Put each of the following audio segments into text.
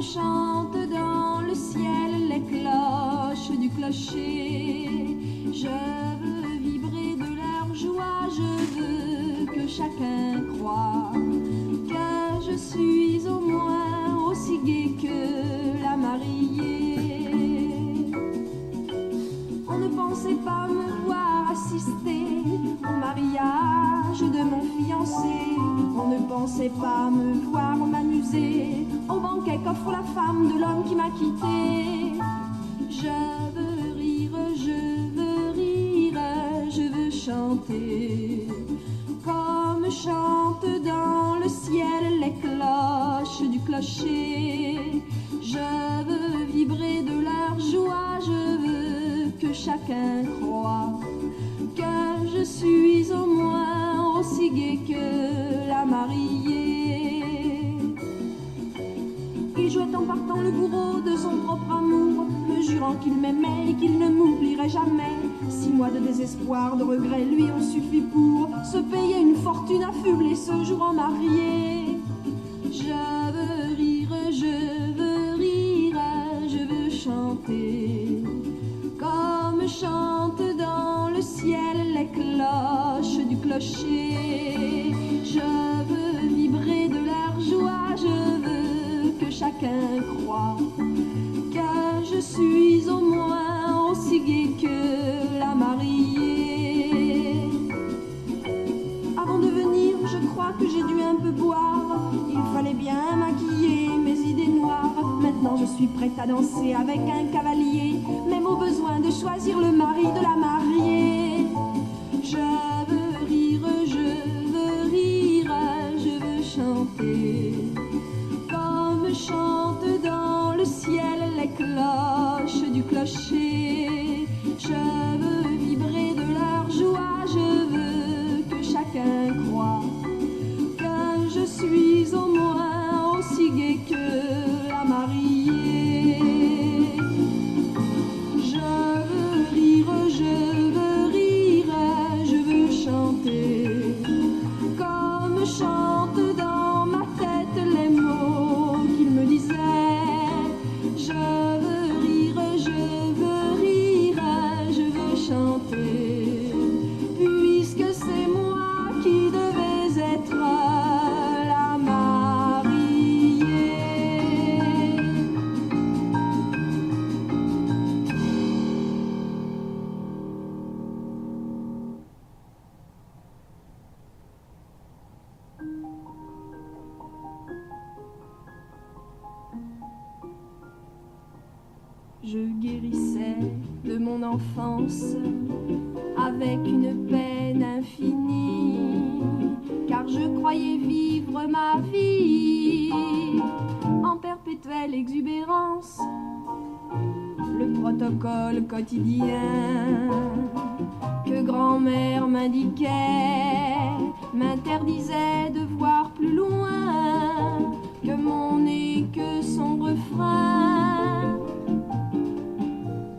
Comme chantent dans le ciel les cloches du clocher, je veux vibrer de leur joie, je veux que chacun croie que je suis au moins aussi gaie que la mariée. On ne pensait pas me voir assister au mariage de mon fiancé. On ne pensait pas me voir m'amuser au banquet qu'offre la femme de l'homme qui m'a quitté. Je veux rire, je veux rire, je veux chanter comme chantent dans le ciel les cloches du clocher. Je veux vibrer de leur joie, je veux que chacun croie que je suis au moins aussi gaie que la mariée. Il jouait en partant le bourreau de son propre amour, me jurant qu'il m'aimait et qu'il ne m'oublierait jamais. 6 mois de désespoir, de regret lui ont suffi pour se payer une fortune affublée ce jour en mariée. Je veux rire, je veux rire, je veux chanter comme chantent dans le ciel les cloches du clocher. Je veux vibrer de leur joie, je veux que chacun croie que je suis au moins aussi gaie que la mariée. Avant de venir, je crois que j'ai dû un peu boire. Il fallait bien maquiller mes idées noires. Maintenant je suis prête à danser avec un cavalier, même au besoin de choisir le mari de la mariée. Je veux rire, je veux rire, je veux chanter comme chantent dans le ciel les cloches du clocher. Je veux vibrer de leur joie, je veux que chacun croie que je suis au moins aussi gaie que la mariée. Je veux rire, je veux rire, je veux chanter comme chantent dans ma tête les mots qu'il me disait. Je veux rire, je veux rire, je veux chanter, puisque c'est moi qui devais être la mariée. Je guérissais de mon enfance avec une peine infinie, car je croyais vivre ma vie en perpétuelle exubérance. Le protocole quotidien que grand-mère m'indiquait m'interdisait de voir plus loin que mon nez, que son refrain.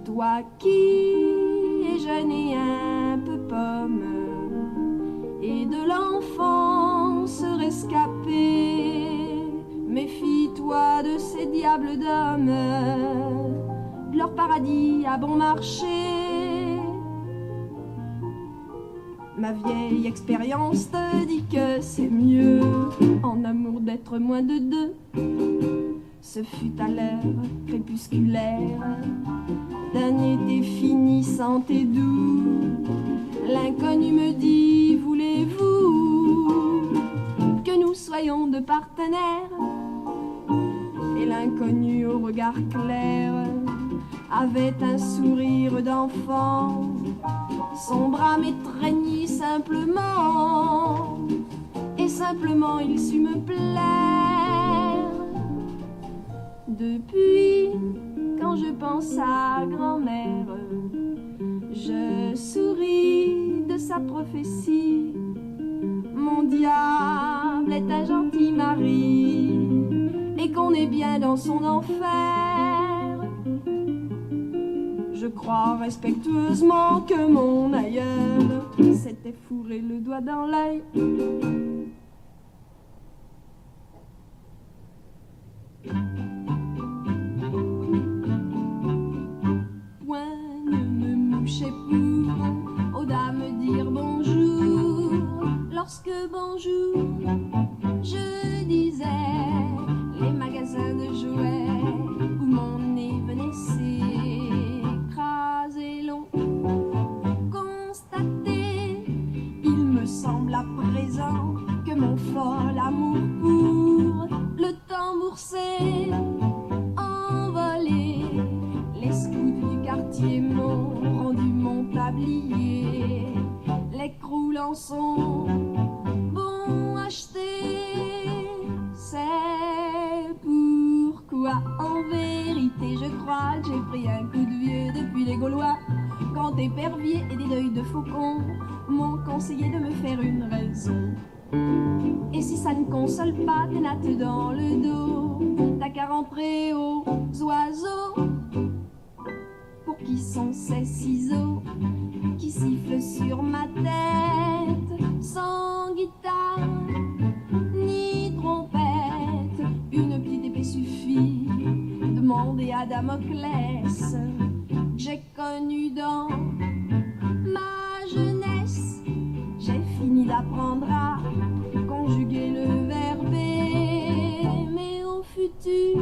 Toi qui es jeune et un peu pomme, et de l'enfance rescapée, méfie-toi de ces diables d'hommes, de leur paradis à bon marché. Ma vieille expérience te dit que c'est mieux en amour d'être moins de deux. Ce fut à l'heure crépusculaire d'un été finissant et doux. L'inconnu me dit, voulez-vous que nous soyons deux partenaires? Et l'inconnu au regard clair avait un sourire d'enfant. Son bras m'étreignit simplement, et simplement il sut me plaire. Depuis, quand je pense à grand-mère, je souris de sa prophétie. Mon diable est un gentil mari, et qu'on est bien dans son enfer. Je crois respectueusement que mon aïeul s'était fourré le doigt dans l'œil. le bonjour, je disais les magasins de jouets où mon nez venait s'écraser long. Constater, il me semble à présent que mon fol amour pour le tambour s'est envolé. Les scouts du quartier m'ont rendu mon tablier. Les croulants sont bons achetés. C'est pourquoi en vérité je crois que j'ai pris un coup de vieux depuis les Gaulois, quand épervier et des deuils de faucon m'ont conseillé de me faire une raison. Et si ça ne console pas tes nattes dans le dos, t'as qu'à rentrer aux oiseaux. Pour qui sont ces ciseaux qui sifflent sur ma tête, sans guitare ni trompette? Une petite épée suffit, demandez à Damoclès, que j'ai connu dans ma jeunesse. J'ai fini d'apprendre à conjuguer le verbe, mais au futur,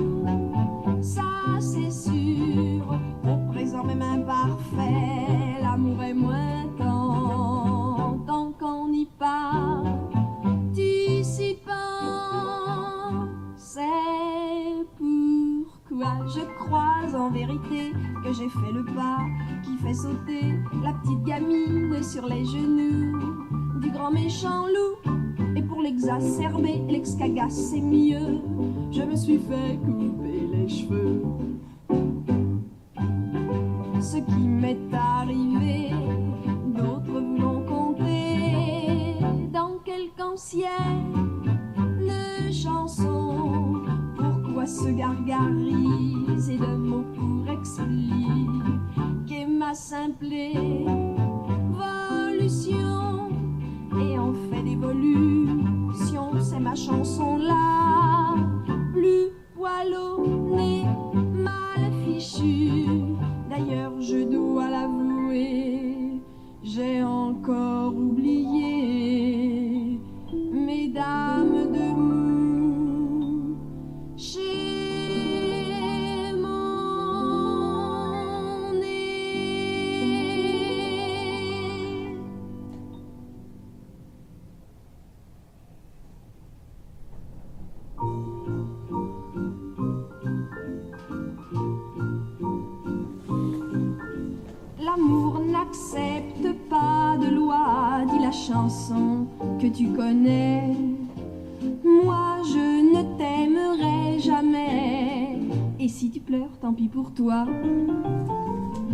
ça c'est sûr, au présent même imparfait, l'amour est moins tant qu'on y parle, participant. C'est pourquoi je crois en vérité que j'ai fait le pas qui fait sauter la petite gamine sur les genoux du grand méchant loup. Et pour l'exacerber, l'ex-cagasse c'est mieux, je me suis fait couper les cheveux. Ce qui m'est arrivé, d'autres vous l'ont compté dans quelque ancienne chanson. Pourquoi se gargariser de mots pour expliquer ma simple évolution? Et en fait d'évolution, c'est ma chanson là, plus poileau, né, mal fichu. D'ailleurs, je dois l'avouer, j'ai encore oublié mes dames de mou chez mon nez. L'amour n'accepte pas de loi, dit la chanson que tu connais. Moi je ne t'aimerai jamais, et si tu pleures, tant pis pour toi.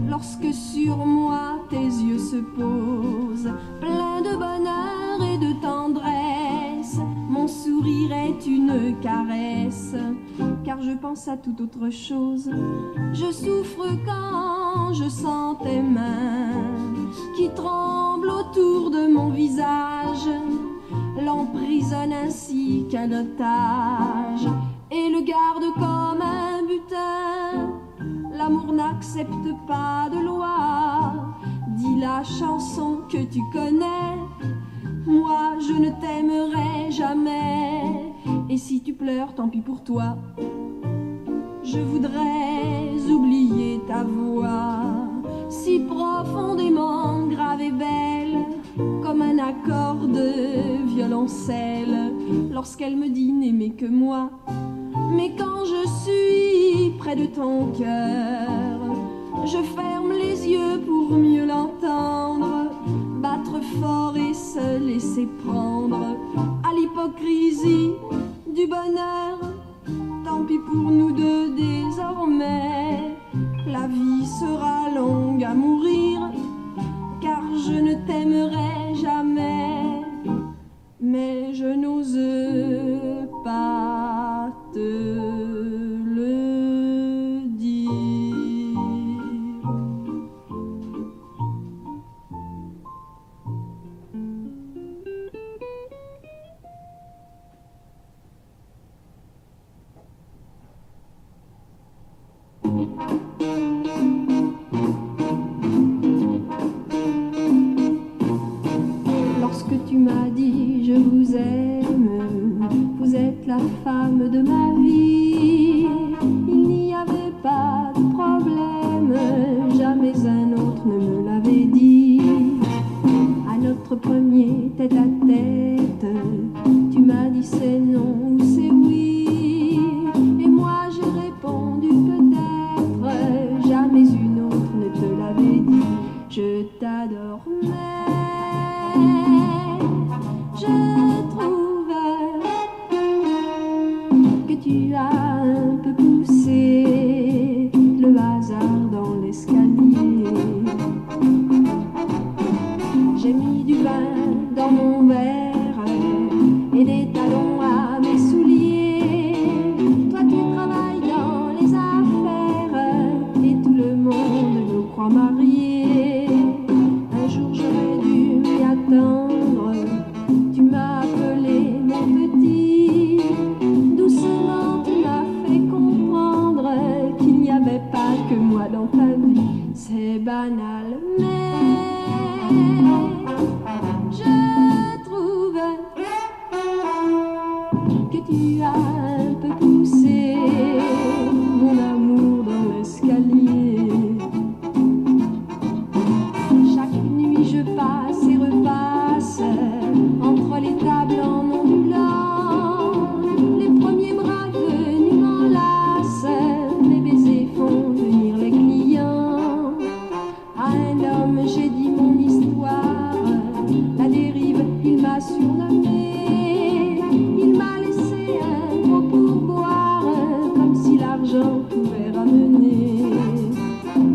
Lorsque sur moi tes yeux se posent, pleins de bonheur et de tendresse, mon sourire est une caresse, car je pense à toute autre chose. Je souffre quand je sens tes mains qui tremblent autour de mon visage, l'emprisonne ainsi qu'un otage et le garde comme un butin. L'amour n'accepte pas de loi, dit la chanson que tu connais. Moi je ne t'aimerai jamais, et si tu pleures, tant pis pour toi. Je voudrais oublier ta voix, si profondément grave et belle, comme un accord de violoncelle, lorsqu'elle me dit n'aimer que moi. Mais quand je suis près de ton cœur, je ferme les yeux pour mieux l'entendre, battre fort et se laisser prendre à l'hypocrisie du bonheur. Tant pis pour nous deux désormais, la vie sera longue à mourir, car je ne t'aimerai jamais, mais je n'ose pas te le dire. Lorsque tu m'as dit je vous femme de ma vie. Il n'y avait pas de problème, jamais un autre ne me l'avait dit. À notre premier tête-à-tête, tu m'as dit c'est non ou c'est oui. Et moi j'ai répondu peut-être, jamais une autre ne te l'avait dit. Je t'adore, mais je trouve que tu as un peu poussé le hasard dans l'escalier. J'ai mis du vin dans mon verre et des talons à mes souliers. Toi tu travailles dans les affaires et tout le monde nous croit mariés. Un jour j'aurais dû m'y attendre, tu m'as appelé mon petit. Doucement tu m'as fait comprendre qu'il n'y avait pas que moi dans ta vie. C'est banal mais je trouve que tu as un peu poussé mon amour dans l'escalier. Chaque nuit je passe et repasse entre les tables en ondulant. Les premiers bras venus m'enlacent, mes baisers font venir les clients. À un homme j'ai dit mon histoire, la dérive il m'a surnommé. Il m'a laissé un gros pourboire, comme si l'argent pouvait ramener.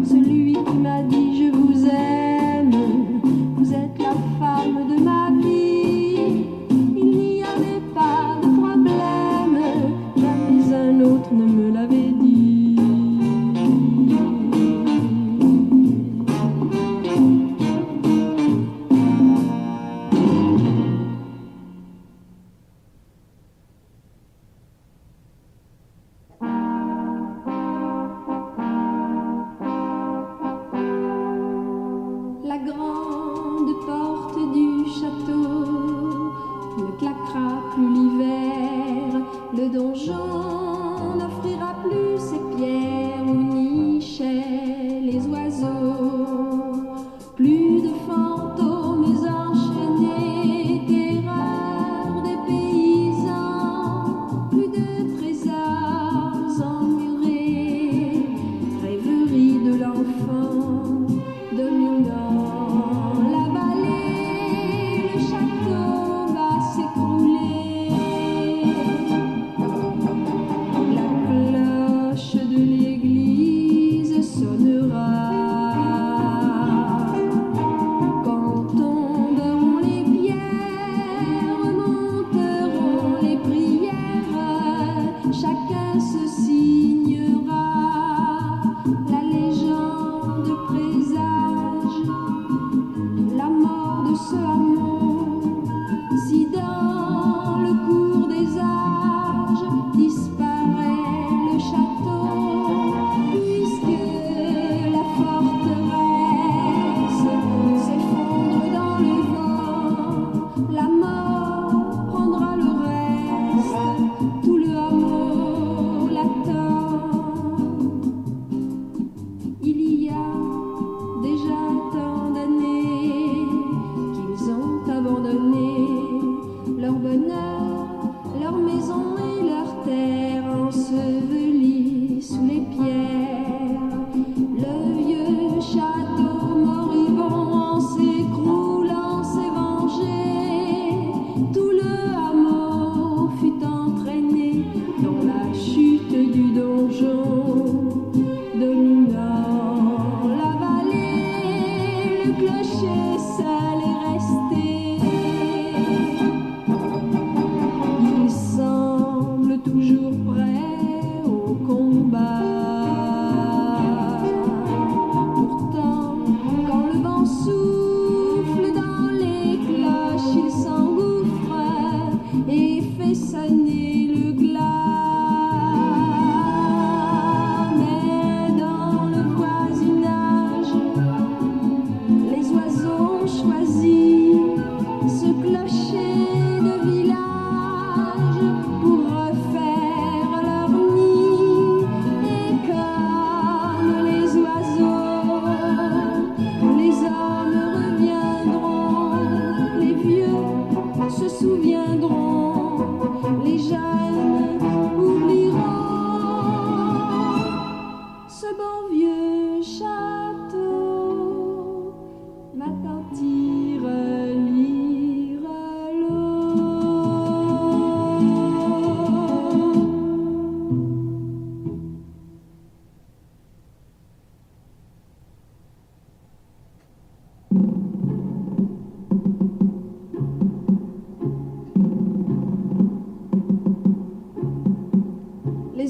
Celui qui m'a dit je vous aime, vous êtes la femme de ma vie. Il n'y avait pas de problème, jamais un autre ne me l'avait dit. La grande porte du château ne claquera plus l'hiver. Le donjon n'offrira plus ses pierres où nichaient les oiseaux. Plus de fantômes enchaînés, terreur des paysans. Plus de trésors emmurés, rêverie de l'enfant dominant la vallée. Le château va s'écrouler. La cloche de l'église sonnera. Quand tomberont les pierres, monteront les prières, chacun se signera. La légende présage la mort de ce hameau. Si dans le cours des âges disparaît le château, puisque la forteresse s'effondre dans le vent, la mort prendra le reste, tout le hameau, la terre.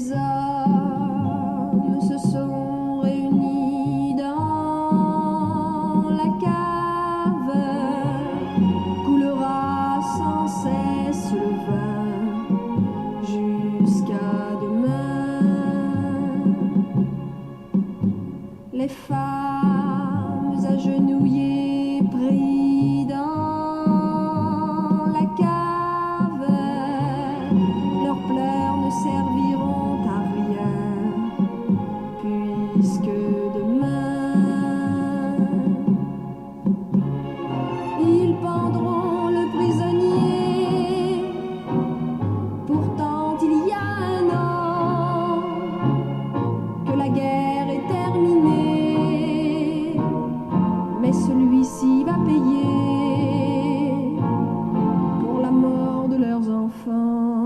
Les hommes se sont réunis dans la cave, coulera sans cesse le vin jusqu'à demain. Les femmes agenouillées pris dans la cave, leurs pleurs ne serviront à rien, puisque demain ils pendront le prisonnier. Pourtant il y a un an que la guerre est terminée, mais celui-ci va payer pour la mort de leurs enfants.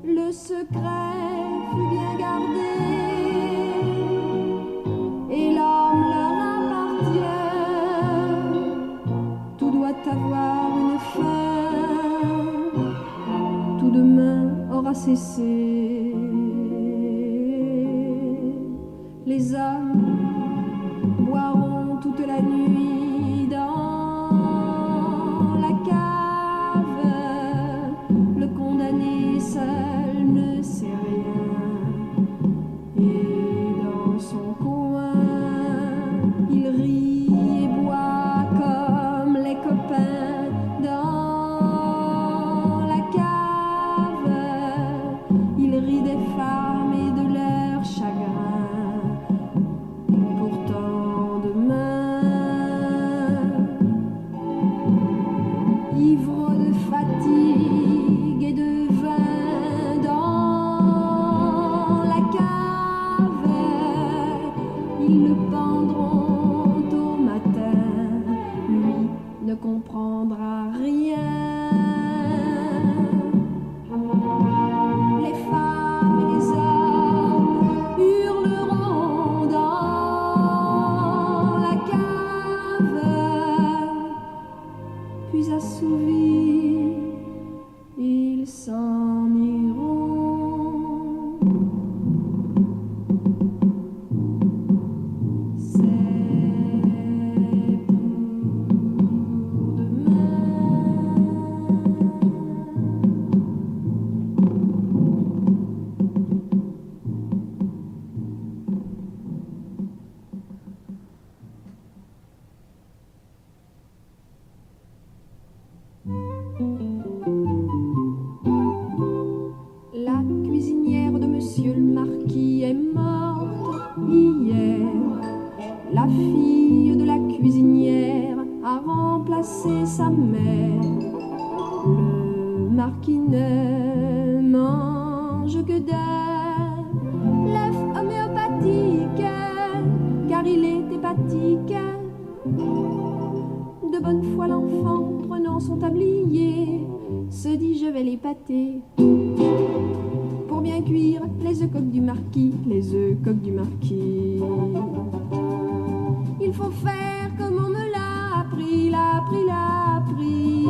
Le secret fut bien gardé et l'homme leur appartient. Tout doit avoir une fin, tout demain aura cessé. Les hommes boiront toute la nuit dans la cave. Le condamné seul ne sait rien, et dans son coin il rit et boit comme les copains. Dans la cave il rit des femmes et de leur chagrin. Pourtant demain, ivre de fatigue et de vin dans la cave, ils le pendront au matin. Lui ne comprendra rien. Les femmes et les hommes hurleront dans la cave, puis assouvis, ils s'en iront. C'est pour demain. La cuisinière de monsieur le marquis est morte hier. La fille de la cuisinière a remplacé sa mère. Le marquis ne mange que d'un l'œuf homéopathique, car il est hépatique. De bonne foi l'enfant, prenant son tablier, se dit je vais l'épater. Pour bien cuire les œufs coques du marquis, les œufs coques du marquis, il faut faire comme on me l'a appris, l'a appris.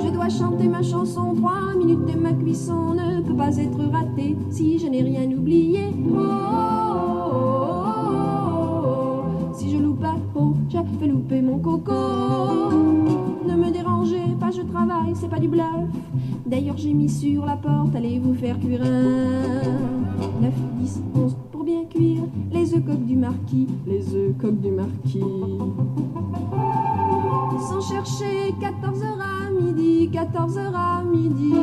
Je dois chanter ma chanson, 3 minutes et ma cuisson ne peut pas être ratée si je n'ai rien oublié. Oh, oh, oh, oh. Si je loupe un pot, je fais louper mon coco. Ne me dérangez pas, je travaille, c'est pas du bluff. D'ailleurs j'ai mis sur la porte, allez vous faire cuire un 9, 10, 11 pour bien cuire les œufs coques du marquis, les œufs coques du marquis. Sans chercher, 14h à midi, 14h à midi.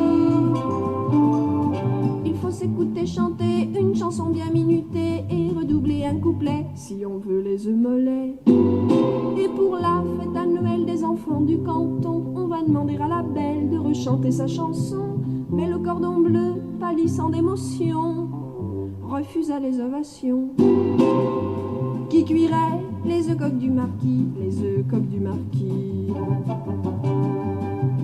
Il faut s'écouter chanter une chanson bien minutée et redoubler un couplet si on veut les œufs mollets. Et pour la fête annuelle des enfants du canton, on va demander à la belle de rechanter sa chanson. Mais le cordon bleu, pâlissant d'émotion, refusa les ovations. Qui cuirait les œufs coques du marquis, les œufs coques du marquis?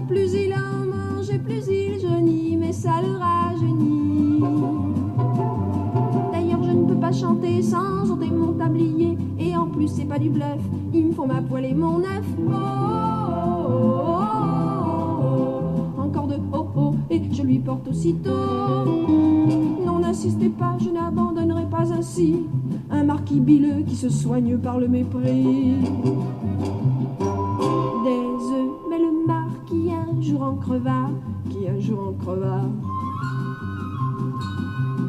Plus il en mange et plus il jaunit, mais ça le rajeunit. D'ailleurs je ne peux pas chanter sans ôter mon tablier, et en plus c'est pas du bluff, il me faut ma poêle et mon œuf. Oh, oh, oh, oh, oh. Encore de oh oh, et je lui lui porte aussitôt. Non, n'insistez pas, je n'abandonnerai pas ainsi un marquis bileux qui se soigne par le mépris. Des œufs, mais le marquis un jour en creva, qui un jour en creva.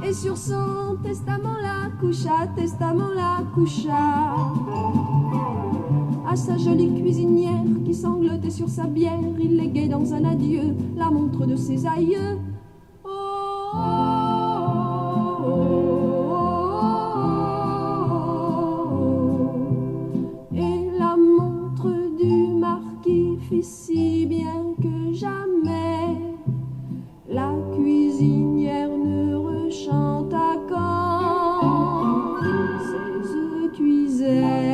Et sur son testament la coucha, à sa jolie cuisinière qui sanglotait sur sa bière, il léguait dans un adieu la montre de ses aïeux. Oh, oh, oh, oh. Et la montre du marquis fit si bien que jamais la cuisinière ne rechanta quand ses œufs cuisaient.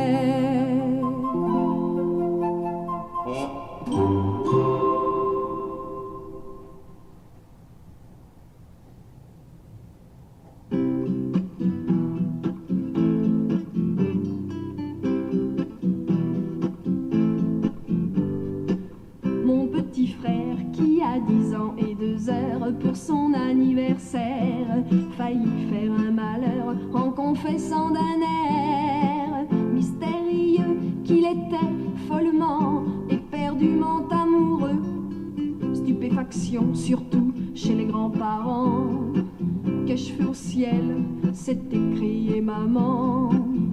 Mon petit frère qui a 10 ans et 2 heures pour son anniversaire faillit faire un malheur en confessant d'un air mystérieux qu'il était follement, éperdument amoureux. Stupéfaction surtout chez les grands-parents. Qu'ai-je fait au ciel? S'est écrié maman.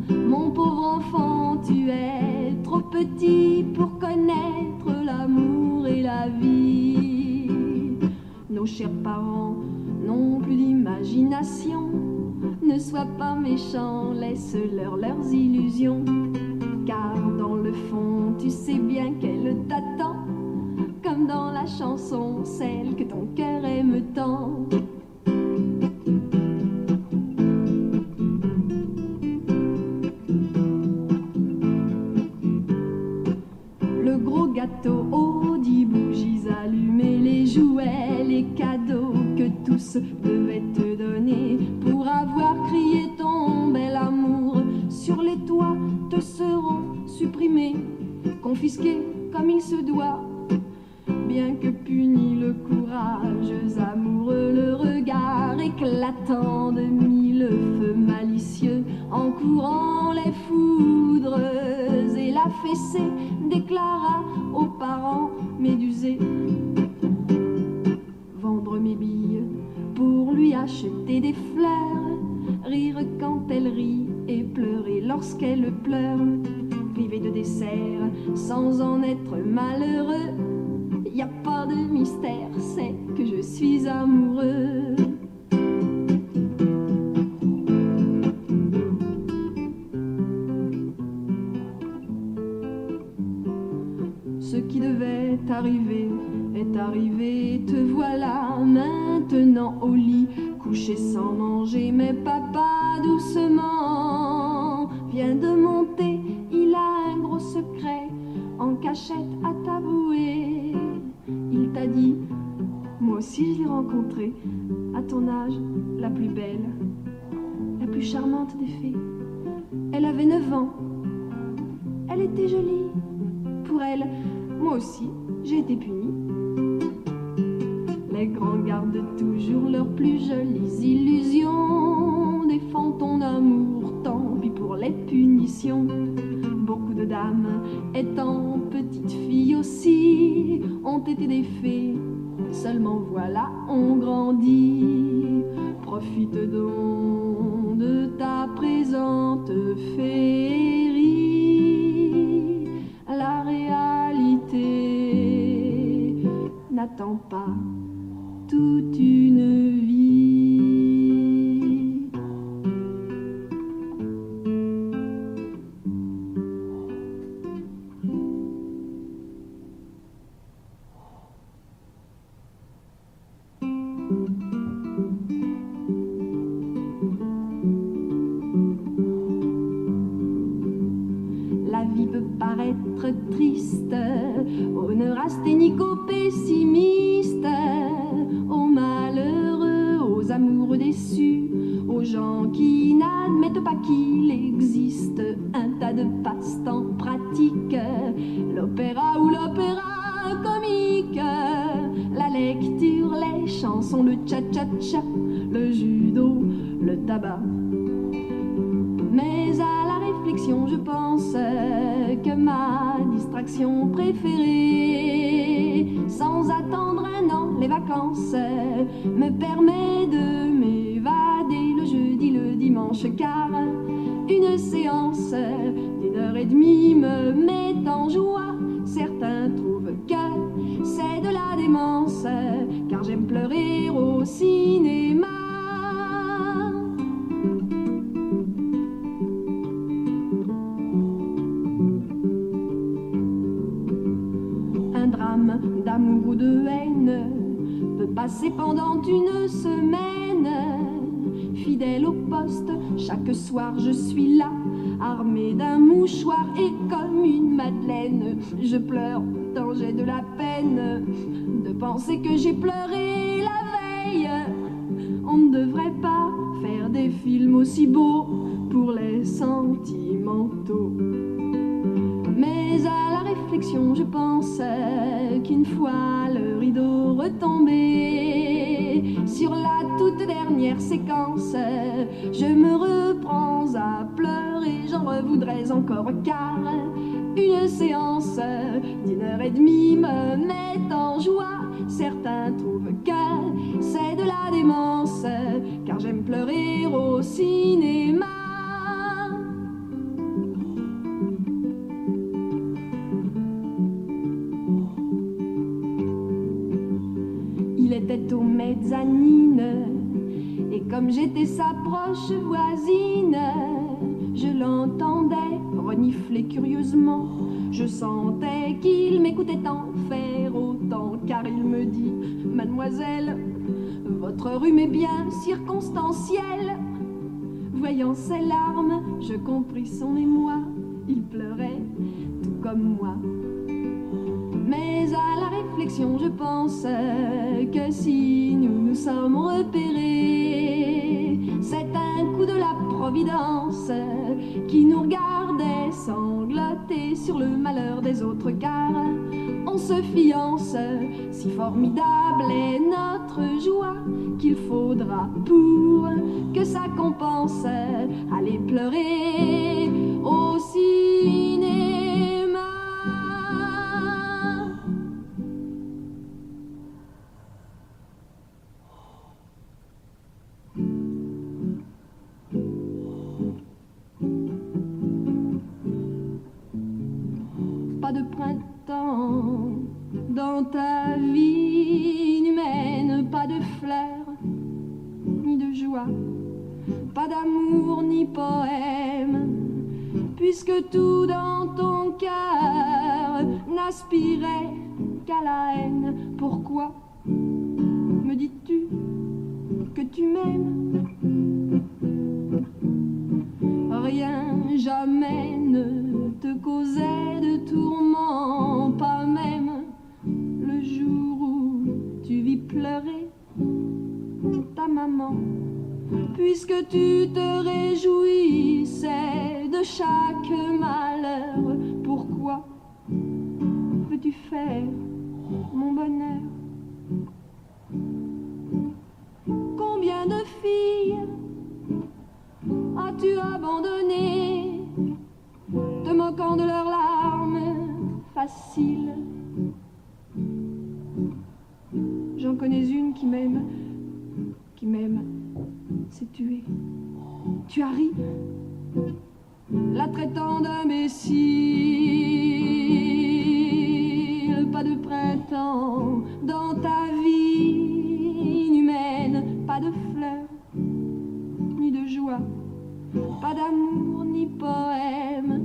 Mon pauvre enfant, tu es trop petit pour connaître l'amour et la vie. Nos chers parents n'ont plus d'imagination. Ne sois pas méchant, laisse-leur leurs illusions. Car dans le fond, tu sais bien qu'elle t'attend, comme dans la chanson, celle que ton cœur aime tant. Le gros gâteau aux 10 bougies allumées, les jouets, les cadeaux que tous devaient te donner pour avoir crié ton bel amour. Sur les toits te seront supprimés, confisqués comme il se doit. Bien que puni le courageux amoureux, le regard éclatant de 1000 feux malicieux, en courant les foudres et la fessée déclara aux parents médusés vendre mes billes pour lui acheter des fleurs, rire quand elle rit et pleurer lorsqu'elle pleure, priver de dessert sans en être malheureux. Y a pas de mystère, c'est que je suis amoureux. Ce qui devait arriver est arrivé, te voilà maintenant au lit, couché sans manger, mais papa doucement vient de monter, il a un gros secret en cachette à t'avouer. Il t'a dit, moi aussi je l'ai rencontrée, à ton âge, la plus belle, la plus charmante des fées. Elle avait 9 ans, elle était jolie. Pour elle, moi aussi, j'ai été punie. Les grands gardent toujours leurs plus jolies illusions. Défends ton amour, tant pis pour les punitions. Beaucoup de dames, étant petites filles aussi, ont été des fées. Seulement voilà, on grandit. Profite donc de ta présente féerie. La réalité n'attend pas toute une vie. La vie peut paraître triste aux neurasthéniques, aux pessimistes, aux malheureux. chansons, le cha-cha-cha, le judo, le tabac. Mais à la réflexion, je pense que ma distraction préférée, sans attendre un an, les vacances, me permet de m'évader le jeudi, le dimanche, car une séance d'1h30 me met en joie. Certains trouvent que c'est de la démence, car j'aime pleurer au cinéma. Un drame d'amour ou de haine peut passer pendant une semaine. Fidèle au poste, chaque soir je suis là, armée d'un mouchoir et comme une madeleine. Je pleure tant j'ai de la peine de penser que j'ai pleuré la veille. On ne devrait pas faire des films aussi beaux pour les sentimentaux. Mais à la réflexion, je pense qu'une fois le rideau retombé sur la toute dernière séquence, je me reprends à pleurer. J'en revoudrais encore, car une séance d'1h30 me met en joie. Certains trouvent que c'est de la démence, car j'aime pleurer au cinéma. Il était aux mezzanines, et comme j'étais sa proche voisine, je l'entendais renifler curieusement. Je sentais qu'il m'écoutait en faire autant, car il me dit: Mademoiselle, votre rhume est bien circonstanciel. Voyant ses larmes, je compris son émoi. Il pleurait tout comme moi. Mais à la réflexion, je pense que si nous nous sommes repérés, c'est un coup de la providence qui nous regardait sangloter sur le malheur des autres, car on se fiance. Si formidable est notre joie qu'il faudra pour que ça compense aller pleurer au cinéma. Pas de printemps dans ta vie humaine, pas de fleurs ni de joie, pas d'amour ni poème, puisque tout dans ton cœur n'aspirait qu'à la haine. Pourquoi me dis-tu que tu m'aimes? Rien jamais ne te causait de tourments, pas même le jour où tu vis pleurer ta maman, puisque tu te réjouissais de chaque malheur. Pourquoi veux-tu faire mon bonheur? Combien de filles as-tu abandonné, te moquant de leurs larmes faciles? J'en connais une qui m'aime, s'est tuée. Tu as ri, la traitant d'imbécile. Pas de printemps dans ta vie humaine, pas de fleurs ni de joie, pas d'amour ni poème.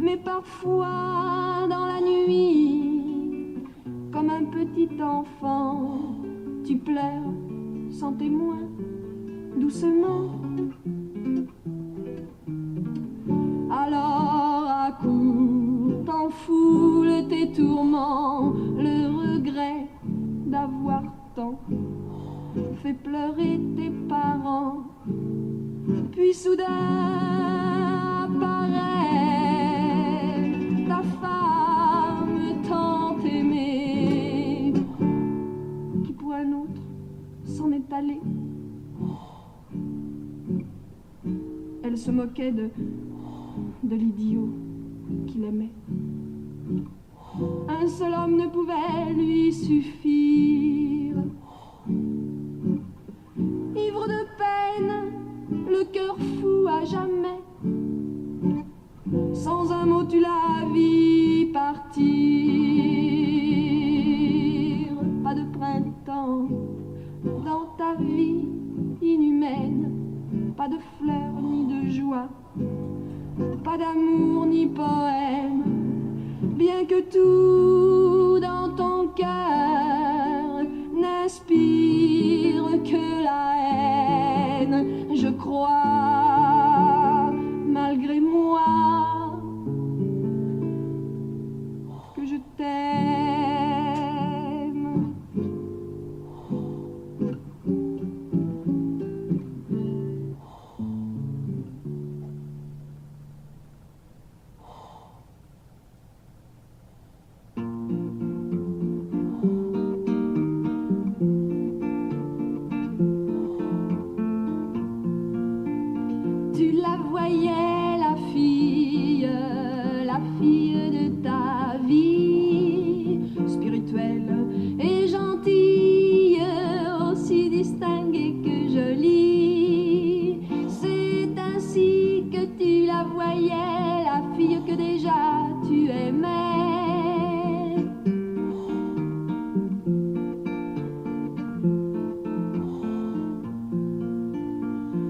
Mais parfois dans la nuit, comme un petit enfant, tu pleures sans témoin, doucement. Alors accourt, t'enfoule tes tourments, le regret d'avoir tant fait pleurer tes parents. Puis soudain apparaît ta femme tant aimée, qui pour un autre s'en est allée. Elle se moquait de l'idiot qu'il aimait. Un seul homme ne pouvait lui suffire. Ivre de peine, le cœur fou à jamais. Sans un mot tu la vis partir. Pas de printemps dans ta vie inhumaine. Pas de fleurs ni de joie. Pas d'amour ni poème. Bien que tout dans ton cœur n'inspire que la haine, je crois, malgré moi, que je t'aime. Tu la voyais, la fille de ta vie, spirituelle et gentille, aussi distinguée que jolie. C'est ainsi que tu la voyais, la fille que déjà tu aimais.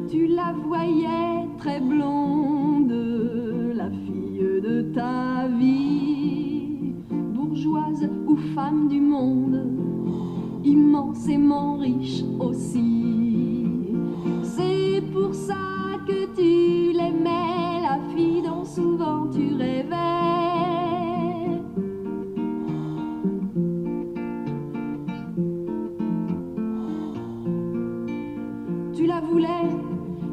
Tu la voyais très blonde, la fille de ta vie, bourgeoise ou femme du monde, immensément riche aussi. C'est pour ça que tu l'aimais, la fille dont souvent tu rêvais. Tu la voulais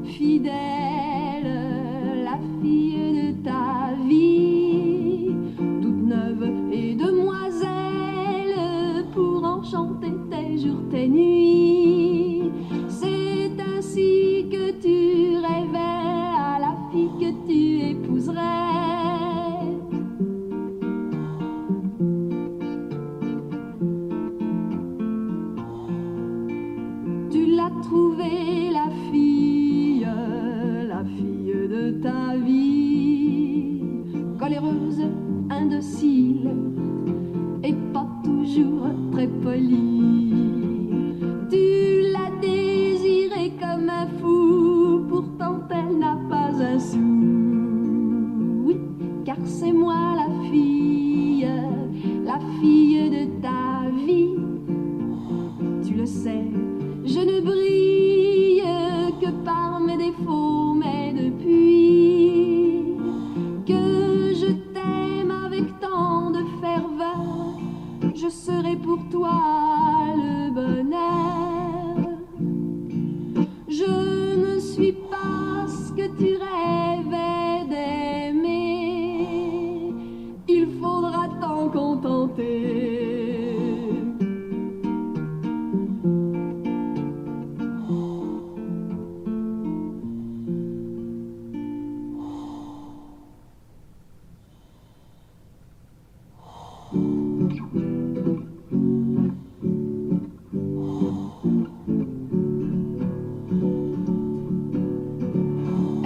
fidèle, la fille de ta vie, toute neuve et demoiselle, pour enchanter tes jours, tes nuits. C'est ainsi que tu rêvais à la fille que tu épouserais. Tu l'as trouvée, la fille de ta vie, coléreuse, indocile et pas toujours très polie. Tu l'as désirée comme un fou, pourtant elle n'a pas un sou. Oui, car c'est moi la fille de ta vie. Tu le sais, je ne brille que par mes défauts, mais depuis que je t'aime avec tant de ferveur, je serai pour toi le bonheur. Je ne suis pas ce que tu rêvais d'aimer, il faudra t'en contenter.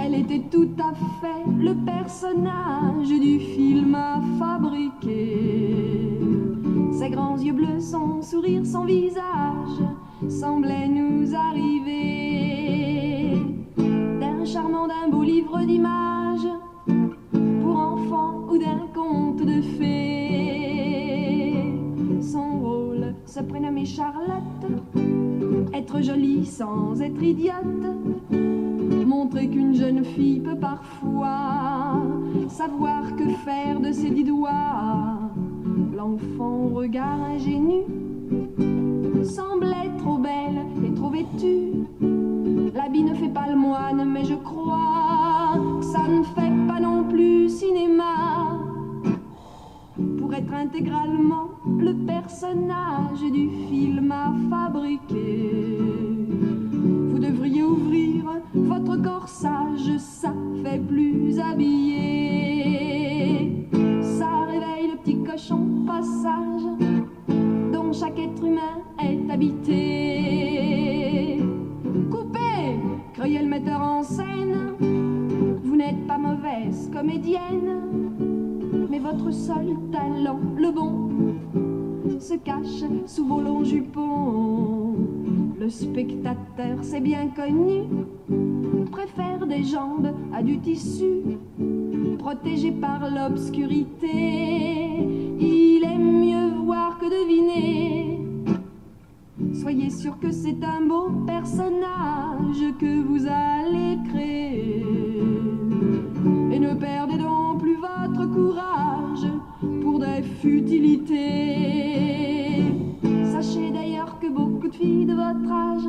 Elle était tout à fait le personnage du film à fabriquer. Ses grands yeux bleus, son sourire, son visage semblaient nous arriver d'un beau livre d'images pour enfants ou d'un conte de fées. Son rôle se prénommait Charlotte, être jolie sans être idiote, montrer qu'une jeune fille peut parfois savoir que faire de ses 10 doigts. L'enfant au regard ingénu semblait trop belle et trop vêtue. L'habit ne fait pas le moine, mais je crois que ça ne fait pas non plus cinéma. Pour être intégralement le personnage du film à fabriquer. habillé. Ça réveille le petit cochon pas sage, dont chaque être humain est habité. Coupez, criait le metteur en scène, vous n'êtes pas mauvaise comédienne, mais votre seul talent, le bon, se cache sous vos longs jupons. Le spectateur, c'est bien connu, préfère des jambes à du tissu, protégé par l'obscurité. Il aime mieux voir que deviner. Soyez sûr que c'est un beau personnage que vous allez créer. Et ne perdez donc plus votre courage pour des futilités. Sachez d'ailleurs que beaucoup de filles de votre âge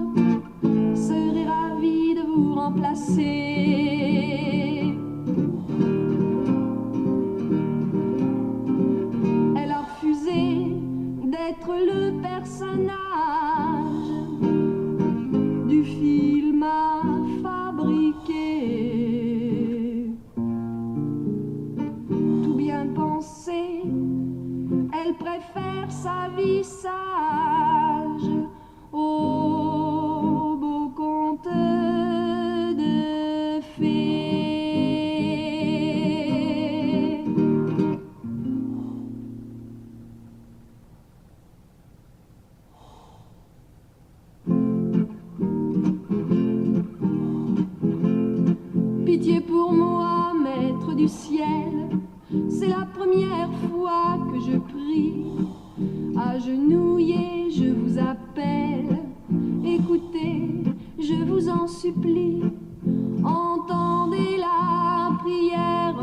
seraient ravies de vous remplacer. Elle a refusé d'être le personnage du film à fabriquer. Tout bien pensé, elle préfère sa vie sage au beau conte de fées. Pitié pour moi, maître du ciel, c'est la première fois que je prie. Agenouillé, je vous appelle, écoutez, je vous en supplie, entendez la prière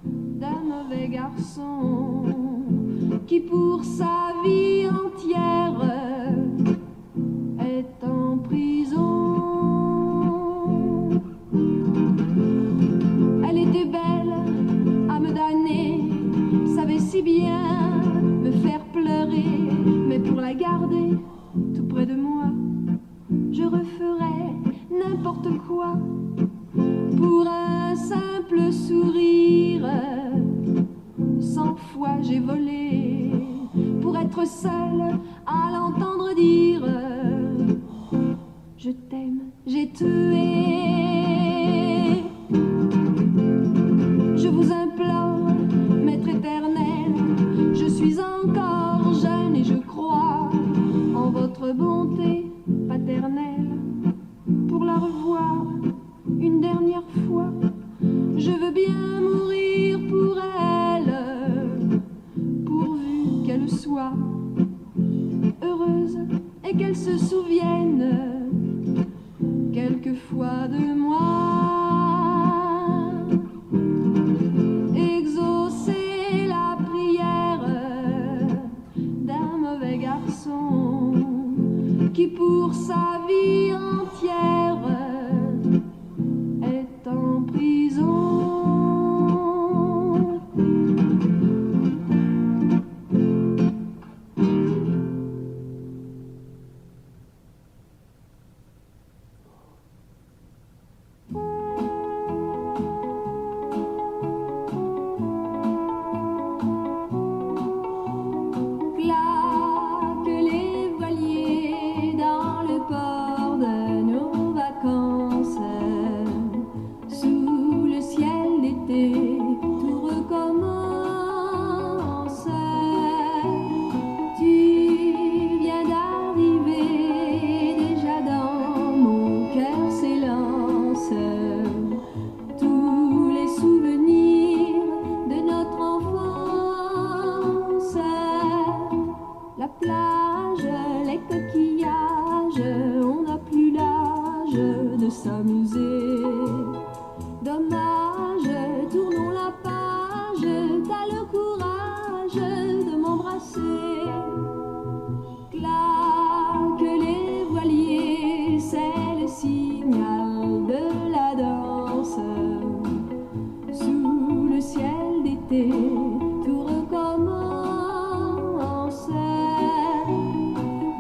d'un mauvais garçon qui pour sa vie entière est en prison. Elle était belle à me damner, savait si bien me faire pleurer, mais pour la garder tout près de moi, je referais n'importe quoi. Pour un simple sourire, 100 fois j'ai volé, pour être seule à l'entendre dire je t'aime, j'ai tué. Je vous implore, maître éternel, je suis encore jeune et je crois en votre bonté paternelle. Pour la revoir une dernière fois, je veux bien mourir pour elle, pourvu qu'elle soit heureuse et qu'elle se souvienne quelquefois de moi. Exaucer la prière d'un mauvais garçon qui pour sa vie entière est en prison.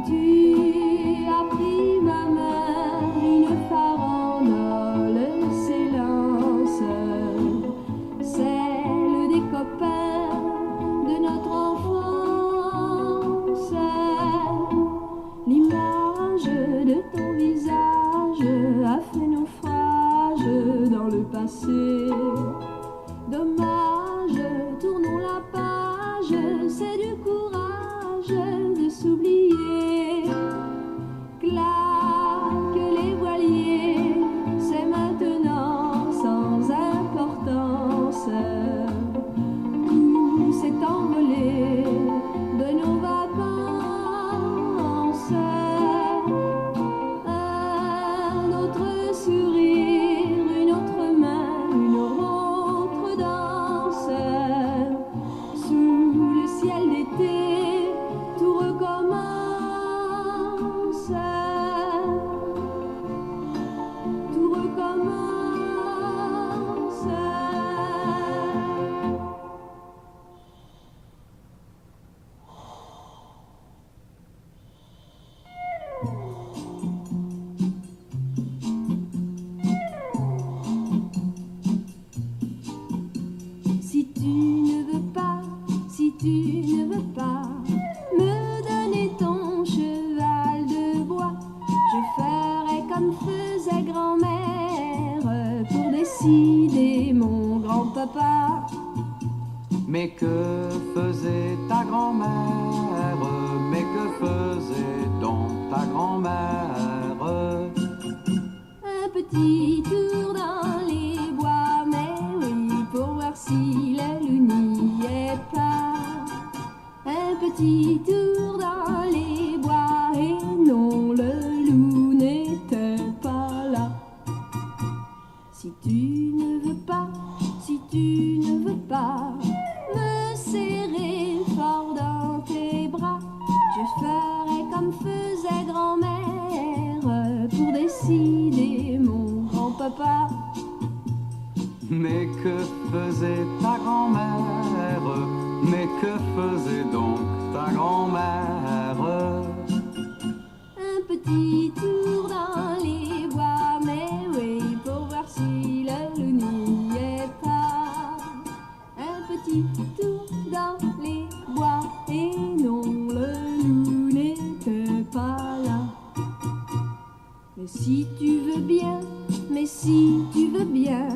Tu as pris ma main, une farandole. de ton visage a fait naufrage dans le passé. Dommage, tournons la page, c'est du courage de s'oublier. Claque les voiliers, c'est maintenant sans importance. Tout s'est envolé de nos vacances. Un autre sourire, une autre main, une autre danse. Sous le ciel d'été, tout recommence. Tout recommence. Si tu ne veux pas, si tu ne veux pas me donner ton cheval de bois, je ferai comme faisait grand-mère pour décider mon grand-papa. Mais que faisait ta grand-mère? Mais que faisait donc ta grand-mère? Un petit tour dans les bois, mais oui, pour voir si le loup n'y est pas. Un petit tour dans les bois, et non, le loup n'était pas là. Si tu ne veux pas, si tu ne veux pas me serrer fort dans tes bras, je ferai comme faisait grand-mère pour décider mon grand-papa. Mais que faisait ta grand-mère? Mais que faisait donc ta grand-mère? Un petit tour dans les bois, mais oui, pour voir si le loup n'y est pas. Un petit tour dans les bois, et non, le loup n'était pas là. Mais si tu veux bien, mais si tu veux bien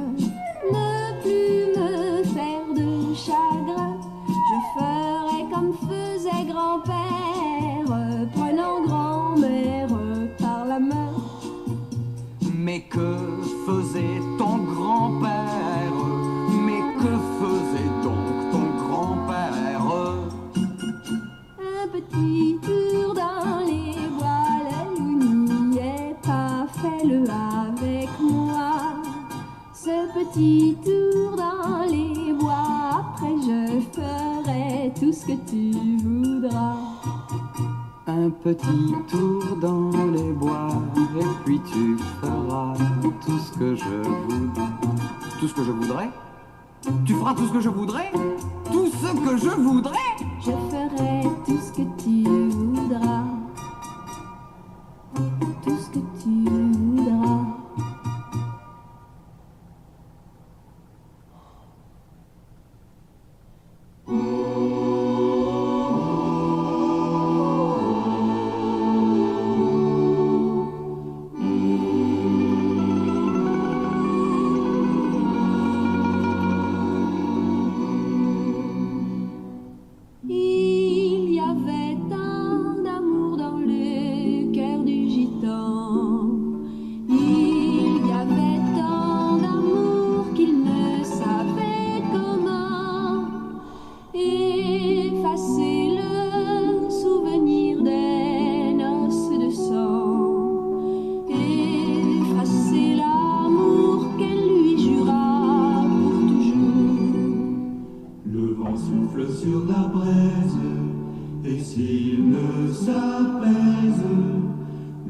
ne plus me faire de chagrin, je ferai comme faisait grand-père, prenant grand-mère par la main. Mais que faisait ton grand-père? Mais que faisait donc ton grand-père? Un petit tour dans les bois, le loup n'y est pas, fais-le avec moi. Ce petit tour dans les bois, après je ferai tout ce que tu voudras. Un petit tour dans les bois, et puis tu feras tout ce que je voudrais. Tout ce que je voudrais? Tu feras tout ce que je voudrais? Tout ce que je voudrais? Je ferai tout ce que tu voudras. Tout ce que tu voudras. Il y avait tant d'amour dans le cœur du gitan. Il y avait tant d'amour qu'il ne savait comment effacer le souvenir des noces de sang, effacer l'amour qu'elle lui jura pour toujours. Le vent souffle sur la braise, et s'il ne s'apaise,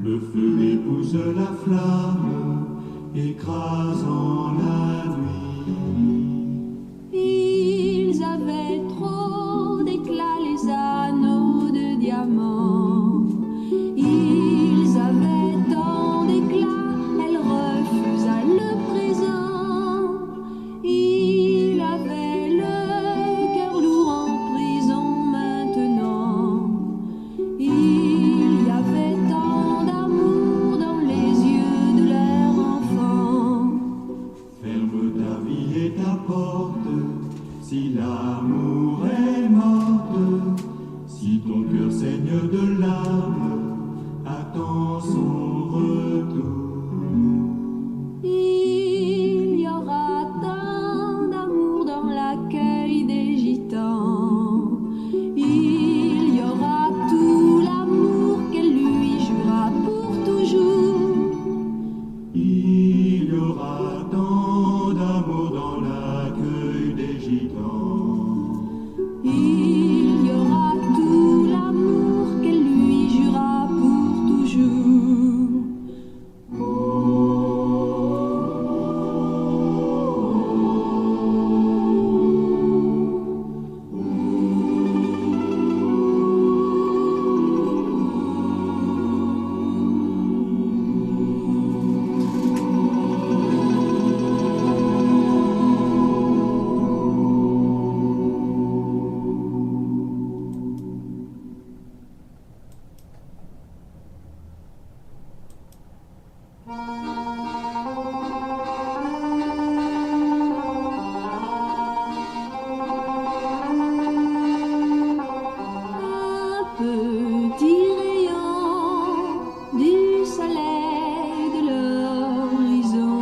le feu épouse la flamme, écrasant la nuit. Ils avaient trop d'éclat, les anneaux de diamant. Ils avaient tant d'éclat, elle refusa le présent. Il avait le cœur lourd en prison maintenant. Il y avait tant d'amour soleil de l'horizon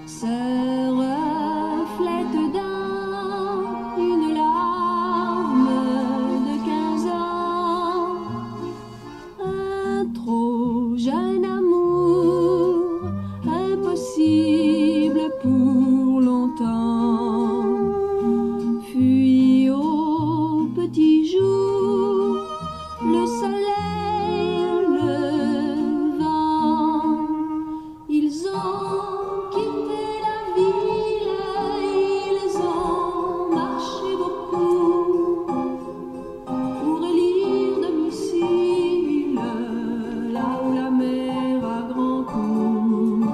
se reflète dans une larme de 15 ans. Un trop jeune amour, impossible pour longtemps, fuit au petit jour, le soleil, le vent. Ils ont quitté la ville, ils ont marché beaucoup pour élire domicile, là où la mer à grands coups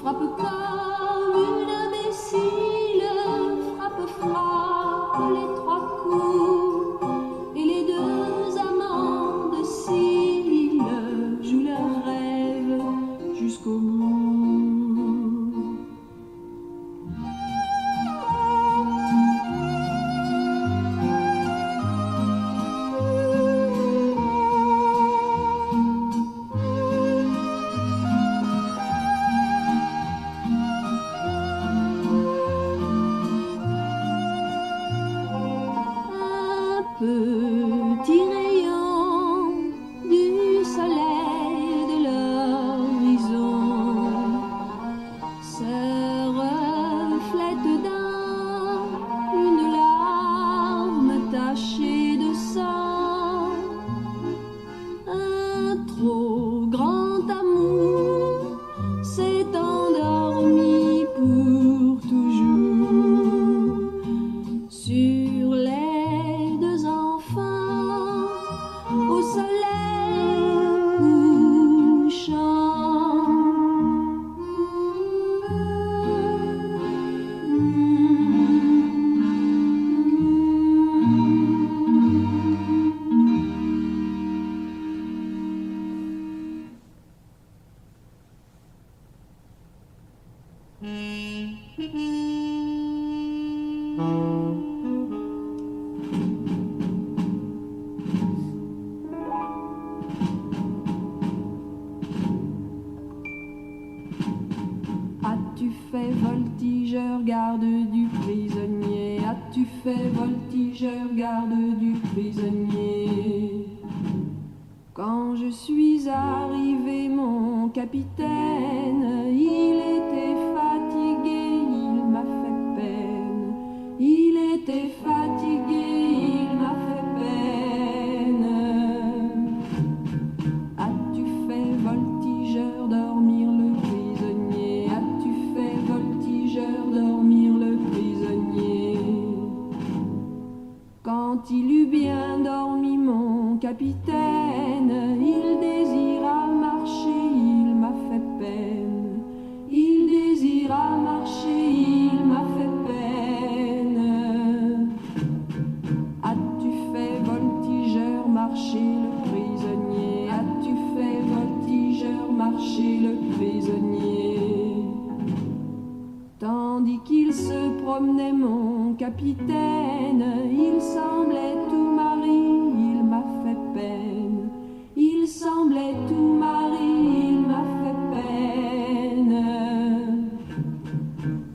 frappe comme une imbécile, frappe les 3 coups, et les 2 amants de cils jouent leurs rêves jusqu'au bout. Un petit rayon du soleil de l'horizon se reflète dans une larme tachée de sang. Un trop grand amour s'est endormi pour toujours sur les 2 enfants au soleil couchant. As-tu fait voltigeur, garde du prisonnier? As-tu fait voltigeur, garde du prisonnier? Quand je suis arrivé, mon capitaine, il était fatigué, il m'a fait peine. Il était fatigué, il m'a fait peine. As-tu fait voltigeur, dormir le prisonnier? As-tu fait voltigeur, dormir le prisonnier? Quand il eut bien dormi, mon capitaine, il désira marcher, il m'a fait peine. Il désira marcher, il m'a fait peine. As-tu fait voltigeur, marcher le prisonnier? As-tu fait voltigeur, marcher le prisonnier? Tandis qu'il se promenait, mon capitaine, il semblait tout mari, il m'a fait peine. Il semblait tout mari, il m'a fait peine.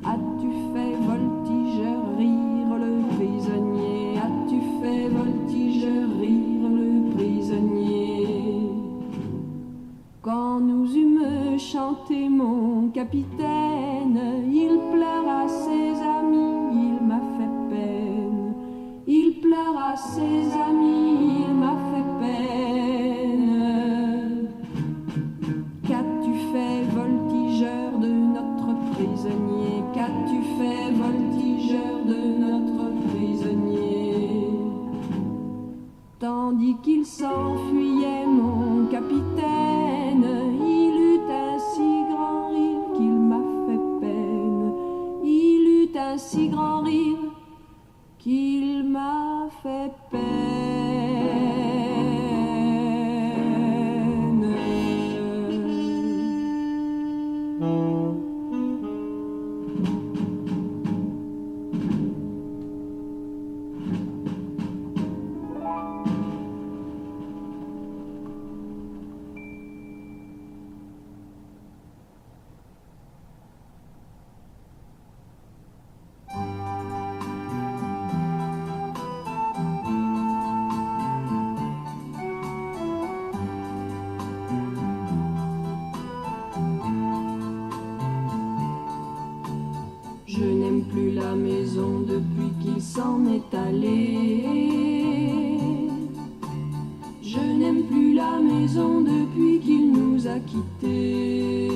As-tu fait voltigeur, rire le prisonnier? As-tu fait voltigeur, rire le prisonnier? Quand nous eûmes chanté, mon capitaine, il pleura ses amis, il m'a fait peine. Il pleura ses amis, il m'a fait peine. Qu'as-tu fait voltigeur de notre prisonnier? Qu'as-tu fait voltigeur de notre prisonnier? Tandis qu'il s'enfuyait, mon capitaine, il eut un si grand rire qu'il m'a fait peine. Il eut un si grand rire qu'il m'a fait peine. plus la maison depuis qu'il s'en est allé. Je n'aime plus la maison depuis qu'il nous a quittés.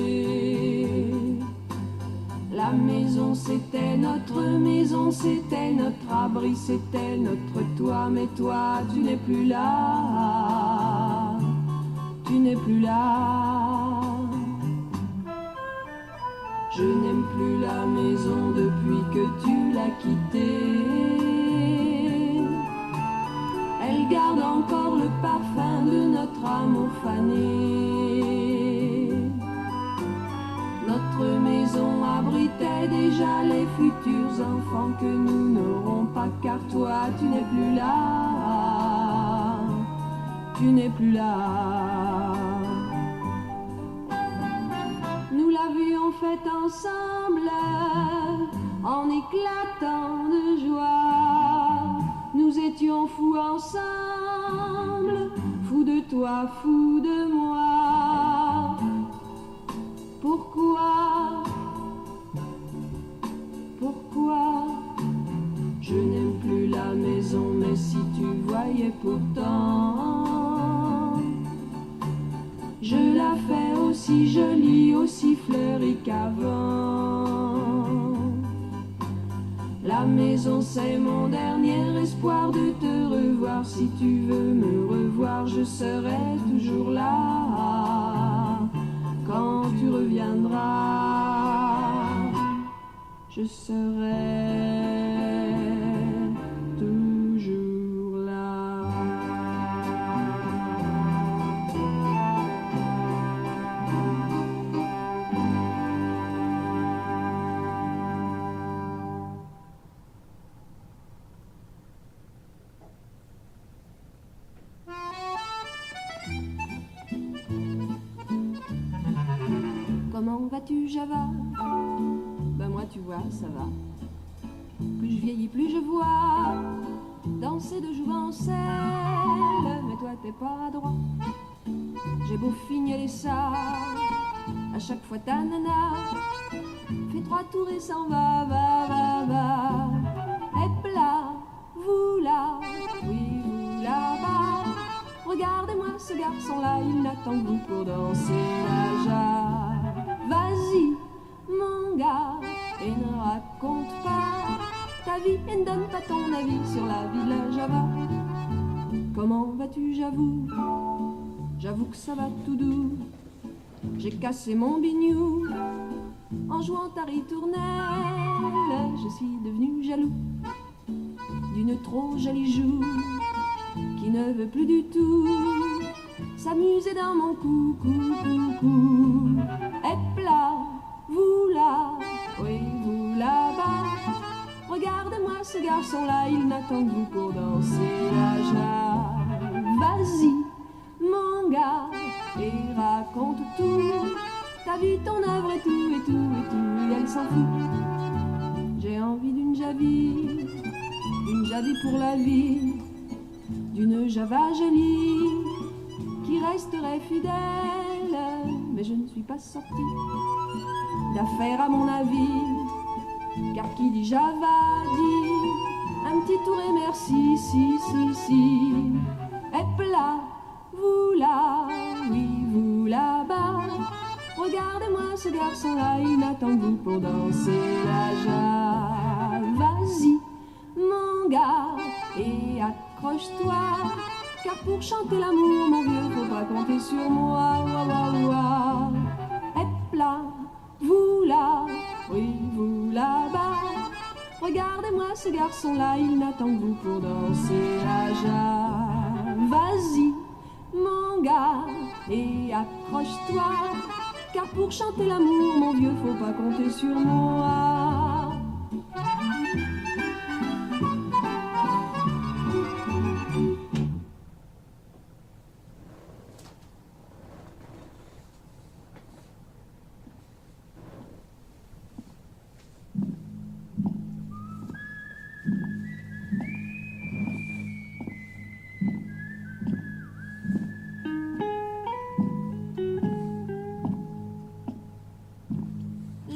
La maison c'était notre maison, c'était notre abri, c'était notre toit. Mais toi tu n'es plus là, tu n'es plus là. Je n'aime plus la maison depuis que tu l'as quittée. Elle garde encore le parfum de notre amour fané. Notre maison abritait déjà les futurs enfants que nous n'aurons pas, car toi tu n'es plus là, tu n'es plus là. Nous l'avions fait ensemble, en éclatant de joie. Nous étions fous ensemble, fous de toi, fous de moi. Pourquoi, pourquoi je n'aime plus la maison, mais si tu voyais pourtant, je la fais aussi jolie, aussi fleurie qu'avant. La maison c'est mon dernier espoir de te revoir. Si tu veux me revoir, je serai toujours là. Quand tu reviendras, je serai toujours là. Comment vas-tu, Java? Ben moi tu vois, ça va. Plus je vieillis, plus je vois danser de jouvencelle. Mais toi t'es pas droit. J'ai beau fignoler ça, à chaque fois ta nana fait 3 tours et s'en va, va, va, va. Et là, vous là, oui vous là-bas. Regardez-moi ce garçon-là, il n'attend que vous pour danser la java. Vas-y, mon gars, et ne raconte pas ta vie et ne donne pas ton avis sur la vie de la Java. Comment vas-tu, j'avoue? J'avoue que ça va tout doux. J'ai cassé mon bignou en jouant ta ritournelle. Je suis devenu jaloux d'une trop jolie joue qui ne veut plus du tout s'amuser dans mon cou, cou, cou, cou. Et là, vous là, oui, vous là-bas. Regardez-moi ce garçon-là, il n'attend que vous pour danser la java. Vas-y, mon gars, et raconte tout. Ta vie, ton œuvre et tout, et tout, et tout, et elle s'en fout. J'ai envie d'une javie pour la vie, d'une java jolie qui resterait fidèle, mais je ne suis pas sortie d'affaire à mon avis, car qui dit java dit un petit tour et merci, si, si, si. Et là, vous là, oui, vous là-bas. Regardez-moi ce garçon-là, il n'attend que vous pour danser la java. Vas-y, mon gars, et accroche-toi, car pour chanter l'amour, mon vieux, faut pas compter sur moi. Ouah, ouah, ouah. Et là, vous là, oui, vous là-bas. Regardez-moi ce garçon-là, il n'attend que vous pour danser la java. Vas-y, mon gars, et accroche-toi, car pour chanter l'amour, mon vieux, faut pas compter sur moi.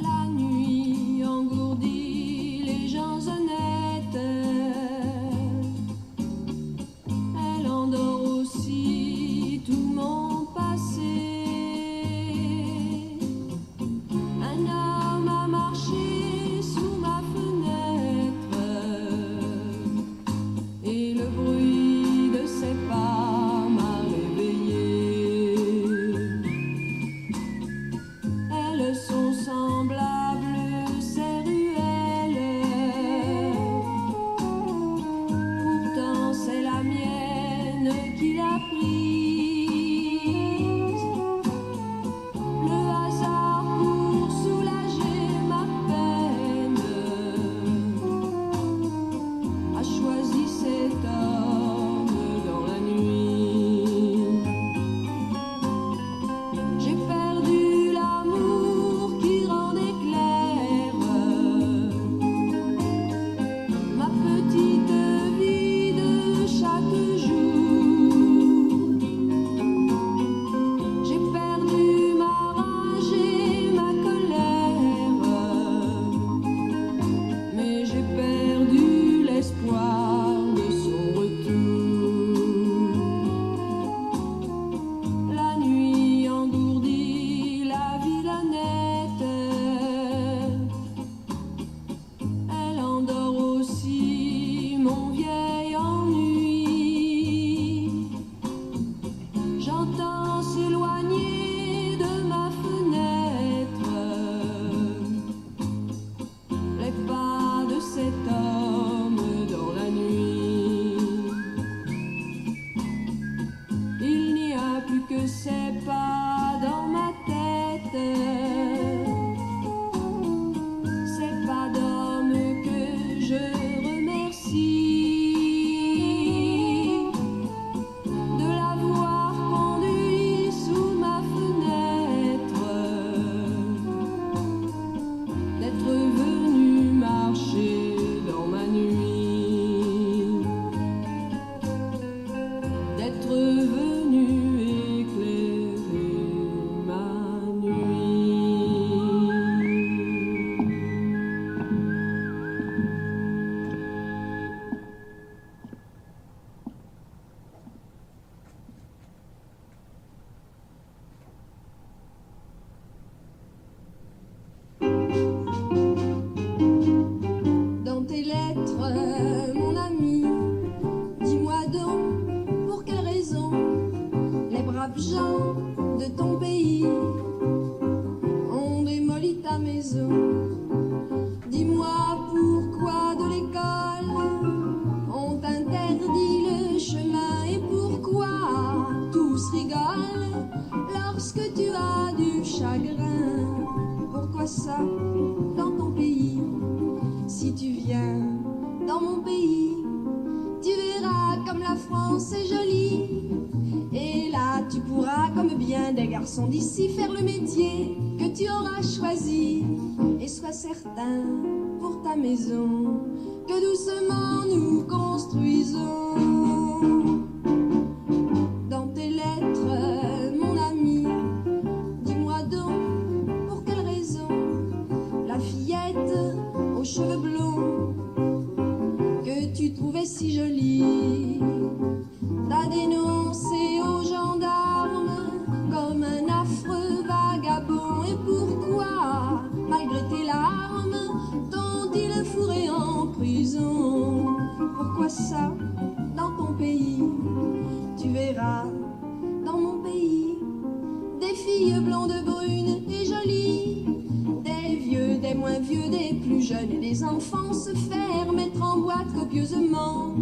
La nuit engloutit pays. On démolit ta maison. Dis-moi pourquoi de l'école on t'interdit le chemin et pourquoi tous rigolent lorsque tu as du chagrin. Pourquoi ça dans ton pays? Si tu viens dans mon pays, tu verras comme la France est jolie. Et là tu pourras, comme bien des garçons d'ici, faire le métier que tu auras choisi. Et sois certain pour ta maison que doucement nous construisons. Dans tes lettres, mon ami, dis-moi donc pour quelle raison la fillette aux cheveux blonds que tu trouvais si jolie t'a dénoncé aux gendarmes comme un affreux vagabond. Et pourquoi, malgré tes larmes, t'ont-ils fourré en prison? Pourquoi ça dans ton pays? Tu verras dans mon pays des filles blondes, brunes et jolies, des vieux, des moins vieux, des plus jeunes et des enfants se faire mettre en boîte copieusement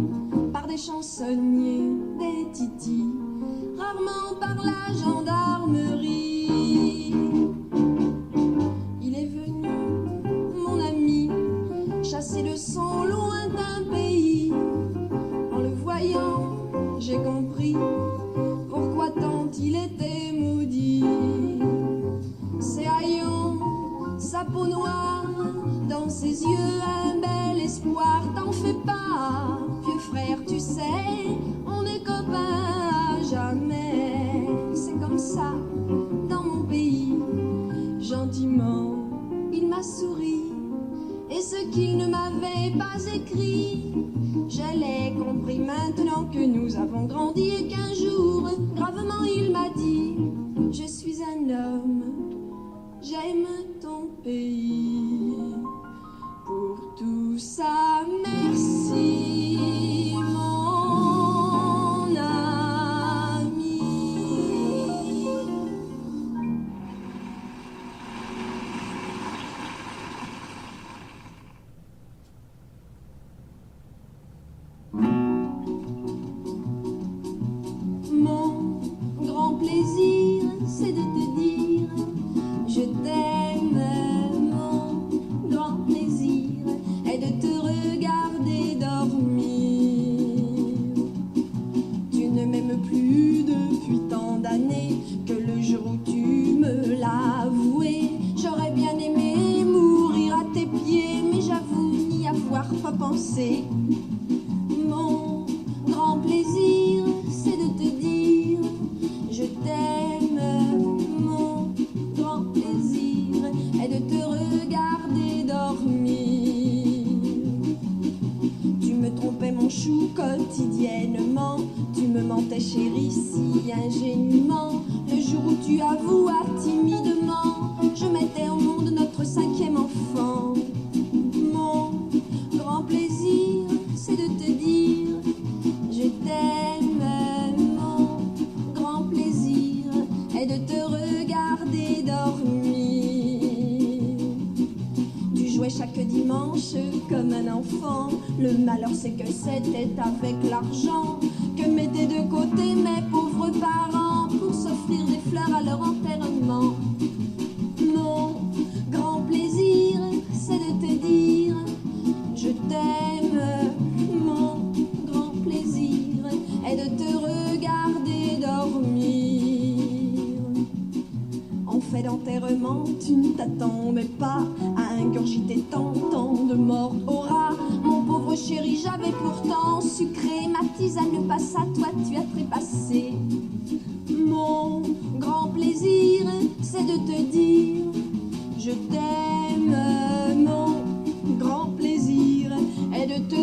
par des chansonniers, des titis, rarement par la gendarmerie. Il est venu, mon ami, chasser de son lointain pays. En le voyant, j'ai compris pourquoi tant il était maudit. Ses haillons, sa peau noire, dans ses yeux un bel espoir. T'en fais pas, vieux frère, tu sais, on est copains à jamais. C'est comme ça dans mon pays. Gentiment, il m'a souri, et ce qu'il ne m'avait pas écrit, je l'ai compris maintenant que nous avons grandi et qu'un jour, gravement, il m'a dit: je suis un homme, j'aime ton pays. Pour tout ça, merci, mon ami. Mon grand plaisir, c'est de te dire je t'aime. Mon grand plaisir est de te regarder dormir. Tu ne m'aimes plus depuis tant d'années que le jour où tu me l'as avoué. J'aurais bien aimé mourir à tes pieds, mais j'avoue n'y avoir pas pensé. Mon grand plaisir, c'est de te dire je t'aime. Mon grand plaisir est de te regarder dormir. Tu me trompais mon chou quotidiennement, tu me mentais chérie si ingénument. Le jour où tu avouas timidement, je mettais au monde notre 5e enfant. Mon grand plaisir, c'est de te dire je t'aime. Mon grand plaisir est de te regarder dormir. Tu jouais chaque dimanche comme un enfant. Le malheur c'est que c'était avec l'argent que mettaient de côté mes pauvres parents pour s'offrir des fleurs à leur enterrement. Mon grand plaisir, c'est de te dire je t'aime. Mon grand plaisir est de te regarder dormir. En fait d'enterrement, tu ne t'attendais pas à ingurgiter tant de morts au rat. Mon pauvre chéri, j'avais pourtant sucré ma tisane, passe à toi, tu as trépassé. Mon grand plaisir, c'est de te dire je t'aime. Mon grand plaisir est de te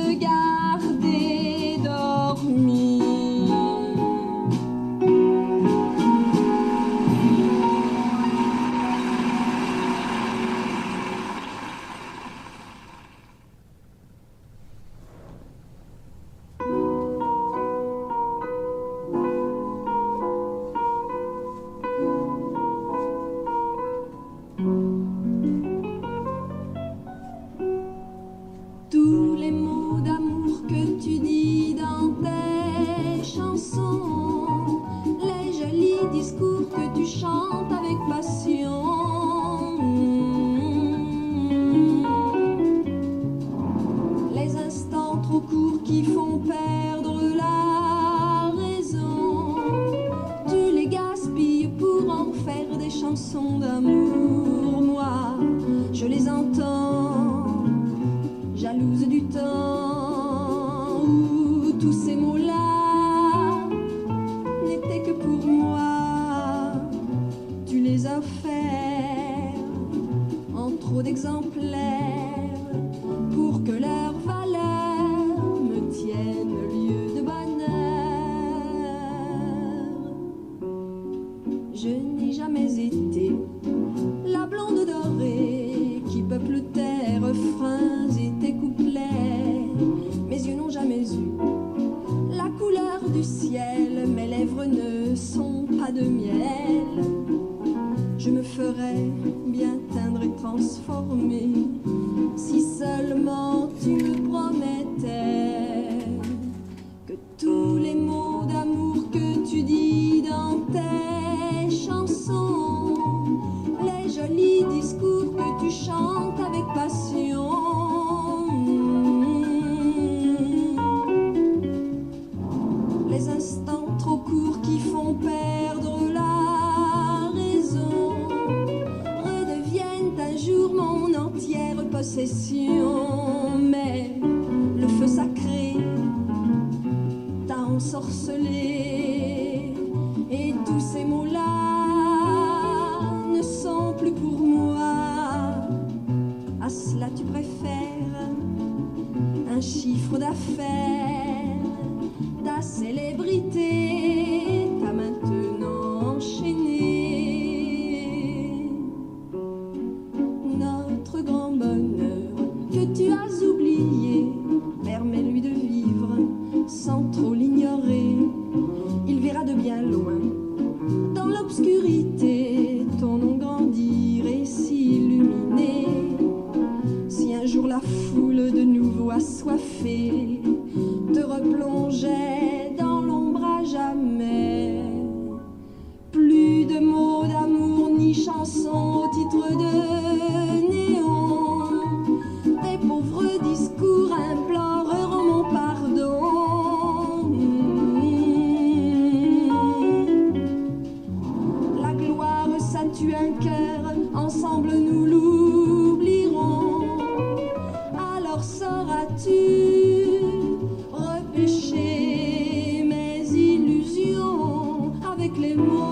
regarder dormir. faire des chansons d'amour. Moi, je les entends, jalouse du temps où tous ces mots-là n'étaient que pour moi. Tu les as offerts en trop d'exemplaires pour que leur valeur me tienne lieu de bonheur. Je n'ai jamais été la blonde dorée qui peuple tes refrains et tes couplets. Mes yeux n'ont jamais eu la couleur du ciel, mes lèvres ne sont pas de miel. Je me ferais bien teindre et transformer si seulement tu me promettais que tous les mots d'amour que tu dis dans tes chansons, les jolis discours que tu chantes avec passion, les instants trop courts qui font perdre la raison, redeviennent un jour mon entière possession. Mais le feu sacré t'a ensorcelé et tous ces mots-là ne sont plus pour moi. À cela tu préfères un chiffre d'affaires, ta célébrité t'a maintenant enchaîné. Notre grand bonheur que tu as oublié, permets-lui de vivre sans trop l'ignorer. Il verra de bien loin, dans l'obscurité, ton nom grandir et s'illuminer. Si un jour la foule de nouveau assoiffée te replongeait dans l'ombre à jamais, plus de mots d'amour ni chansons au titre de néon, tes pauvres discours imploreront mon pardon. La gloire, ça tue un cœur, ensemble nous l'oublierons. Alors sauras-tu repêcher mes illusions avec les mots